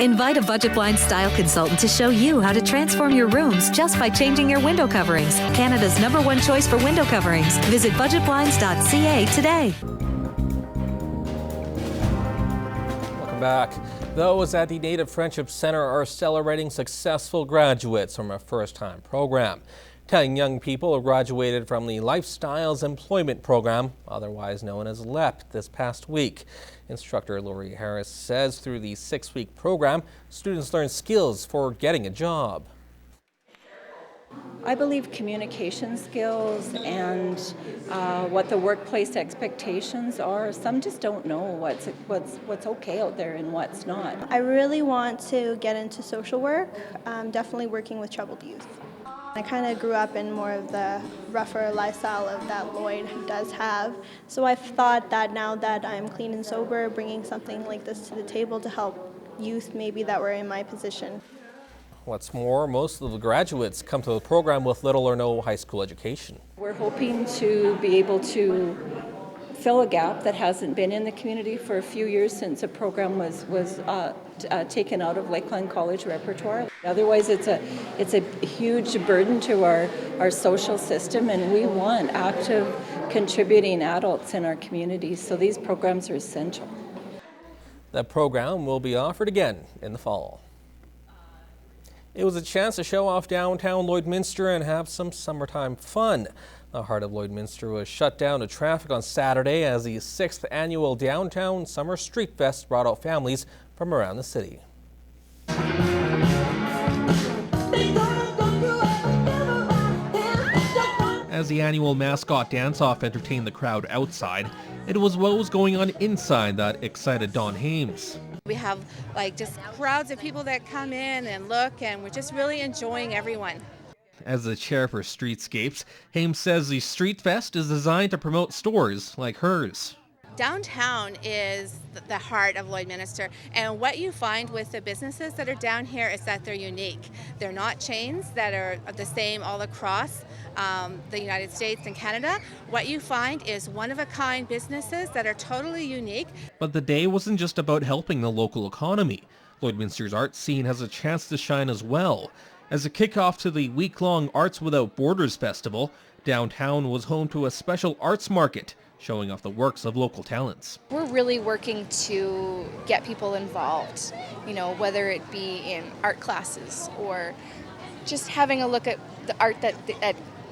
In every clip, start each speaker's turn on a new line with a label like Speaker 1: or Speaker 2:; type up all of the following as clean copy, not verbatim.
Speaker 1: Invite a Budget Blinds style consultant to show you how to transform your rooms just by changing your window coverings. Canada's #1 choice for window coverings. Visit budgetblinds.ca today.
Speaker 2: Welcome back. Those at the Native Friendship Center are celebrating successful graduates from a first-time program. 10 young people graduated from the Lifestyles Employment Program, otherwise known as LEP, this past week. Instructor Lori Harris says through the 6-week program, students learn skills for getting a job.
Speaker 3: I believe communication skills and what the workplace expectations are. Some just don't know what's okay out there and what's not.
Speaker 4: I really want to get into social work, definitely working with troubled youth. I kind of grew up in more of the rougher lifestyle of that Lloyd does have. So I've thought that now that I'm clean and sober, bringing something like this to the table to help youth maybe that were in my position.
Speaker 2: What's more, most of the graduates come to the program with little or no high school education.
Speaker 3: We're hoping to be able to fill a gap that hasn't been in the community for a few years since the program was taken out of Lakeland College repertoire. Otherwise, it's a huge burden to our social system, and we want active, contributing adults in our communities, so these programs are essential.
Speaker 2: That program will be offered again in the fall. It was a chance to show off downtown Lloydminster and have some summertime fun. The heart of Lloydminster was shut down to traffic on Saturday as the 6th annual Downtown Summer Street Fest brought out families from around the city. As the annual mascot dance-off entertained the crowd outside, it was what was going on inside that excited Don Hames.
Speaker 5: We have just crowds of people that come in and look, and we're just really enjoying everyone.
Speaker 2: As the chair for Streetscapes, Hames says the Street Fest is designed to promote stores like hers.
Speaker 5: Downtown is the heart of Lloydminster, and what you find with the businesses that are down here is that they're unique. They're not chains that are the same all across the United States and Canada. What you find is one-of-a-kind businesses that are totally unique. But the day wasn't just about helping the local economy. Lloydminster's art scene has a chance to shine as well. As a kickoff to the week-long Arts Without Borders Festival, downtown was home to a special arts market, showing off the works of local talents.
Speaker 6: We're really working to get people involved, whether it be in art classes or just having a look at the art that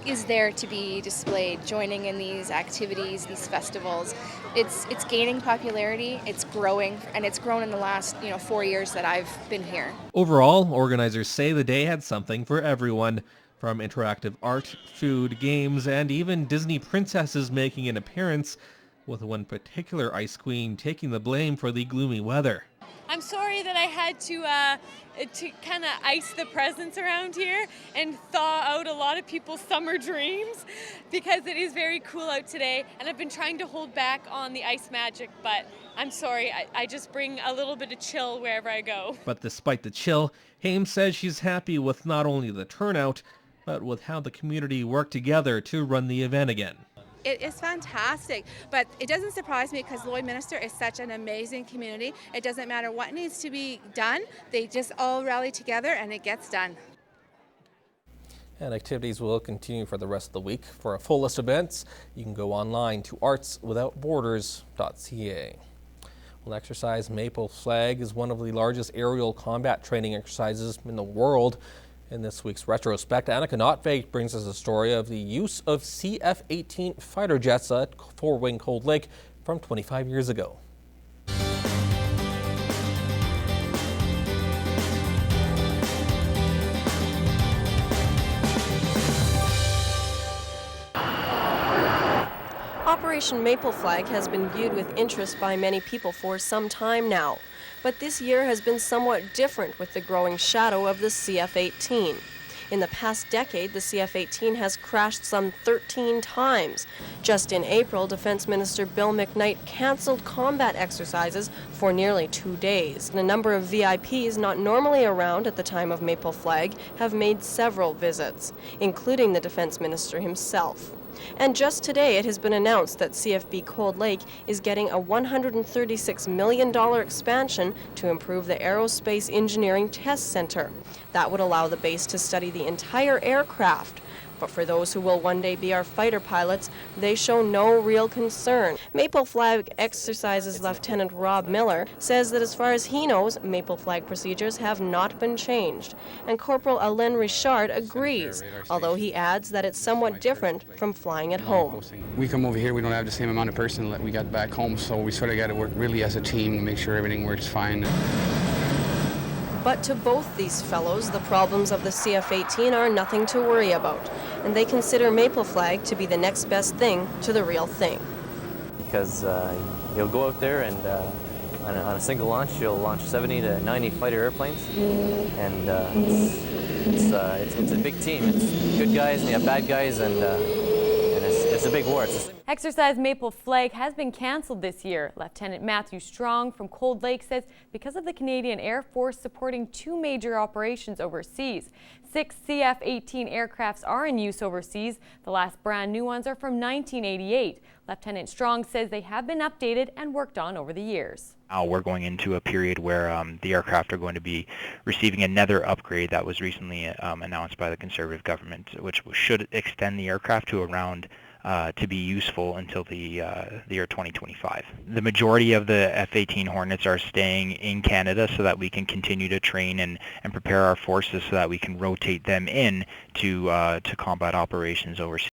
Speaker 6: is there to be displayed, joining in these activities, these festivals. It's gaining popularity, it's growing, and it's grown in the last 4 years that I've been here. Overall, organizers say the day had something for everyone, from interactive art, food, games, and even Disney princesses making an appearance, with one particular ice queen taking the blame for the gloomy weather.
Speaker 7: I'm sorry that I had to kind of ice the presents around here and thaw out a lot of people's summer dreams, because it is very cool out today, and I've been trying to hold back on the ice magic, but I'm sorry, I just bring a little bit of chill wherever I go. But despite the chill, Hames says she's happy with not only the turnout, but with how the community worked together to run the event again.
Speaker 5: It is fantastic, but it doesn't surprise me because Lloydminster is such an amazing community. It doesn't matter what needs to be done, they just all rally together and it gets done. And activities will continue for the rest of the week. For a full list of events, you can go online to artswithoutborders.ca. Well, exercise Maple Flag is one of the largest aerial combat training exercises in the world. In this week's retrospect, Annika Notveit brings us a story of the use of CF-18 fighter jets at Fort Wayne Cold Lake from 25 years ago.
Speaker 8: Operation Maple Flag has been viewed with interest by many people for some time now. But this year has been somewhat different with the growing shadow of the CF-18. In the past decade, the CF-18 has crashed some 13 times. Just in April, Defense Minister Bill McKnight canceled combat exercises for nearly 2 days. And a number of VIPs not normally around at the time of Maple Flag have made several visits, including the Defense Minister himself. And just today it has been announced that CFB Cold Lake is getting a $136 million expansion to improve the Aerospace Engineering Test Center. That would allow the base to study the entire aircraft. But for those who will one day be our fighter pilots, they show no real concern. Maple Flag Exercises Lieutenant Rob Miller says that as far as he knows, Maple Flag procedures have not been changed. And Corporal Alain Richard agrees, although he adds that it's somewhat different from flying at home.
Speaker 9: We come over here, we don't have the same amount of personnel that we got back home, so we sort of got to work really as a team to make sure everything works fine.
Speaker 8: But to both these fellows, the problems of the CF-18 are nothing to worry about, and they consider Maple Flag to be the next best thing to the real thing.
Speaker 10: Because you'll go out there and on a single launch, you'll launch 70 to 90 fighter airplanes, and it's a big team. It's good guys and you have bad guys, and it's a big war.
Speaker 7: Exercise Maple Flag has been canceled this year. Lieutenant Matthew Strong from Cold Lake says because of the Canadian Air Force supporting 2 major operations overseas. 6 CF-18 aircrafts are in use overseas. The last brand new ones are from 1988. Lieutenant Strong says they have been updated and worked on over the years.
Speaker 11: Now we're going into a period where the aircraft are going to be receiving another upgrade that was recently announced by the Conservative government, which should extend the aircraft to around to be useful until the year 2025. The majority of the F-18 Hornets are staying in Canada so that we can continue to train and prepare our forces so that we can rotate them in to combat operations overseas.